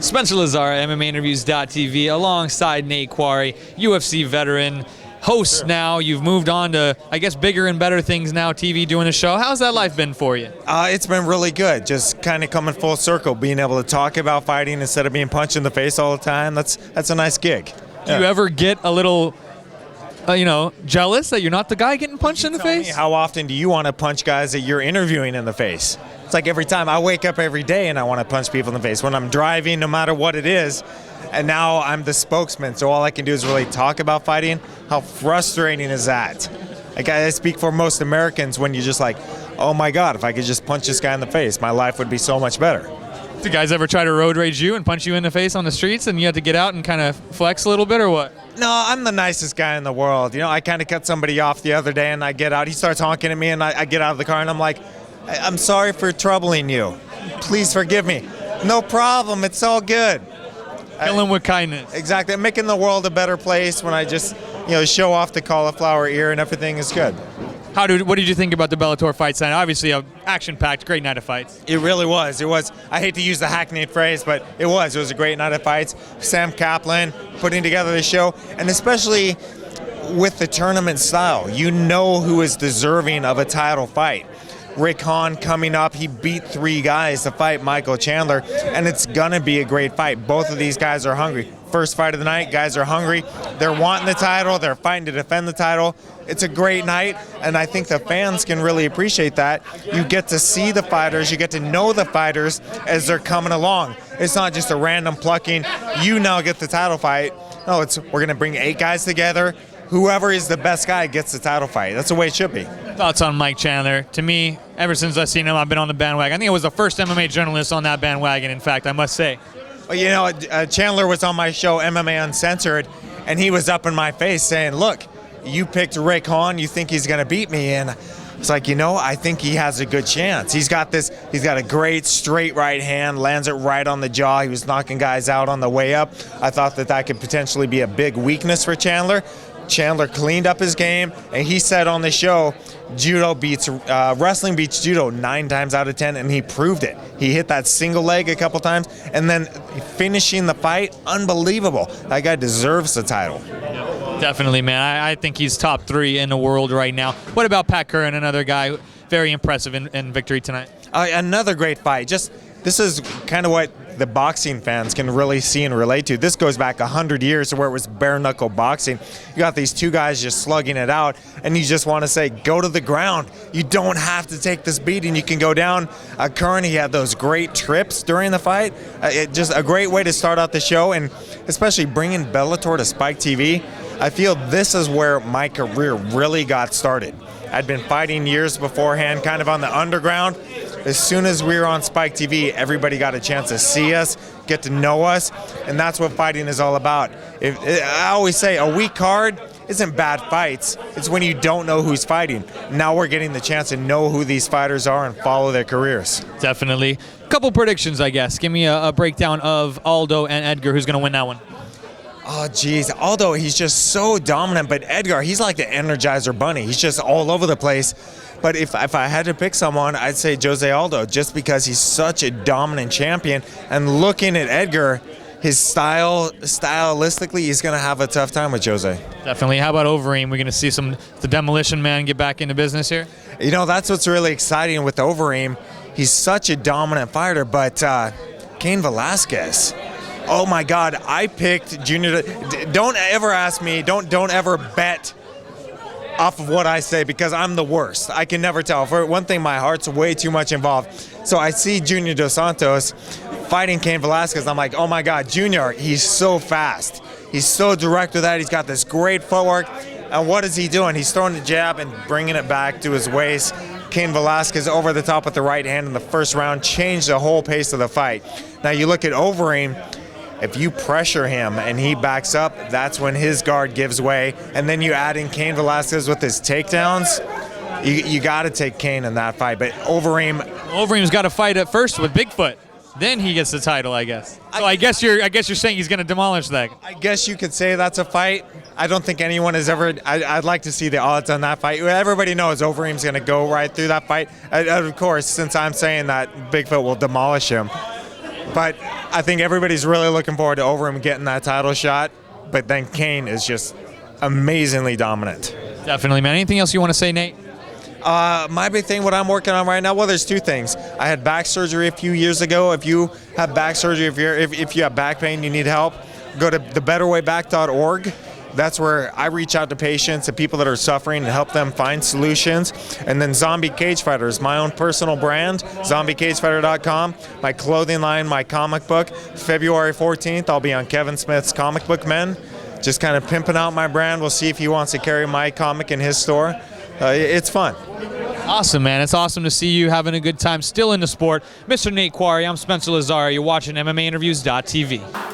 Spencer Lazar, MMAinterviews.tv, alongside Nate Quarry, UFC veteran, host now. You've moved on to, I guess, bigger and better things now, TV, doing the show. How's that life been for you? It's been really good. Just kind of coming full circle, being able to talk about fighting instead of being punched in the face all the time. That's a nice gig. Do you ever get a little, jealous that you're not the guy getting punched in the face? How often do you want to punch guys that you're interviewing in the face? It's like every time I wake up every day and I want to punch people in the face when I'm driving, no matter what it is. And now I'm the spokesman, so all I can do is really talk about fighting. How frustrating is that? Like, I speak for most Americans when you're just like, oh my God, if I could just punch this guy in the face, my life would be so much better. Do guys ever try to road rage you and punch you in the face on the streets and you have to get out and kind of flex a little bit, or what? No, I'm the nicest guy in the world. I kind of cut somebody off the other day and I get out. He starts honking at me and I get out of the car and I'm like, I'm sorry for troubling you. Please forgive me. No problem. It's all good. Kill him with kindness. Exactly. I'm making the world a better place when I just, show off the cauliflower ear and everything is good. What did you think about the Bellator fight tonight? Obviously, a action-packed, great night of fights. It really was. It was. I hate to use the hackneyed phrase, but it was. It was a great night of fights. Sam Kaplan putting together the show, and especially with the tournament style, you know who is deserving of a title fight. Rick Hahn coming up, he beat 3 guys to fight Michael Chandler, and it's gonna be a great fight. Both of these guys are hungry. First fight of the night, guys are hungry. They're wanting the title, they're fighting to defend the title. It's a great night, and I think the fans can really appreciate that. You get to see the fighters, you get to know the fighters as they're coming along. It's not just a random plucking, you now get the title fight. No, we're gonna bring 8 guys together. Whoever is the best guy gets the title fight. That's the way it should be. Thoughts on Mike Chandler? To me, ever since I've seen him, I've been on the bandwagon. I think I was the first MMA journalist on that bandwagon, in fact, I must say. Well, Chandler was on my show, MMA Uncensored, and he was up in my face saying, look, you picked Rick Hahn, you think he's going to beat me, and it's like, I think he has a good chance. He's got a great straight right hand, lands it right on the jaw. He was knocking guys out on the way up. I thought that could potentially be a big weakness for Chandler. Chandler cleaned up his game, and he said on the show, wrestling beats judo 9 times out of 10, and he proved it. He hit that single leg a couple times, and then finishing the fight, unbelievable. That guy deserves the title. Definitely, man. I think he's top 3 in the world right now. What about Pat Curran, another guy very impressive in victory tonight? Another great fight. This is kind of what the boxing fans can really see and relate to. This goes back 100 years to where it was bare-knuckle boxing. You got these 2 guys just slugging it out, and you just want to say, go to the ground. You don't have to take this beating. You can go down. Curran, he had those great trips during the fight. Just a great way to start out the show, and especially bringing Bellator to Spike TV. I feel this is where my career really got started. I'd been fighting years beforehand, kind of on the underground. As soon as we were on Spike TV, everybody got a chance to see us, get to know us, and that's what fighting is all about. I always say a weak card isn't bad fights. It's when you don't know who's fighting. Now we're getting the chance to know who these fighters are and follow their careers. Definitely. Couple predictions, I guess. Give me a breakdown of Aldo and Edgar. Who's going to win that one? Oh, geez. Aldo, he's just so dominant, but Edgar, he's like the Energizer Bunny. He's just all over the place. But if I had to pick someone, I'd say Jose Aldo, just because he's such a dominant champion. And looking at Edgar, his stylistically, he's going to have a tough time with Jose. Definitely. How about Overeem? We're going to see the Demolition Man get back into business here? That's what's really exciting with Overeem. He's such a dominant fighter, but Cain Velasquez. Oh my God, I picked Junior. Don't ever ask me, don't ever bet off of what I say, because I'm the worst. I can never tell. For one thing, my heart's way too much involved. So I see Junior Dos Santos fighting Cain Velasquez. I'm like, oh my God, Junior, he's so fast. He's so direct with that. He's got this great footwork. And what is he doing? He's throwing the jab and bringing it back to his waist. Cain Velasquez over the top with the right hand in the first round, changed the whole pace of the fight. Now you look at Overeem. If you pressure him and he backs up, that's when his guard gives way. And then you add in Cain Velasquez with his takedowns. You got to take Cain in that fight. But Overeem's got to fight at first with Bigfoot. Then he gets the title, I guess. So I guess you're saying he's going to demolish that. I guess you could say that's a fight. I don't think anyone has ever. I'd like to see the odds on that fight. Everybody knows Overeem's going to go right through that fight. Of course, since I'm saying that Bigfoot will demolish him. But I think everybody's really looking forward to Overeem getting that title shot. But then Kane is just amazingly dominant. Definitely, man. Anything else you want to say, Nate? My big thing, what I'm working on right now, well, there's two things. I had back surgery a few years ago. If you have back surgery, if you have back pain, you need help, go to thebetterwayback.org. That's where I reach out to patients and people that are suffering and help them find solutions. And then Zombie Cage Fighter is my own personal brand, zombiecagefighter.com. My clothing line, my comic book. February 14th, I'll be on Kevin Smith's Comic Book Men. Just kind of pimping out my brand. We'll see if he wants to carry my comic in his store. It's fun. Awesome, man. It's awesome to see you having a good time still in the sport. Mr. Nate Quarry, I'm Spencer Lazar. You're watching MMAinterviews.tv.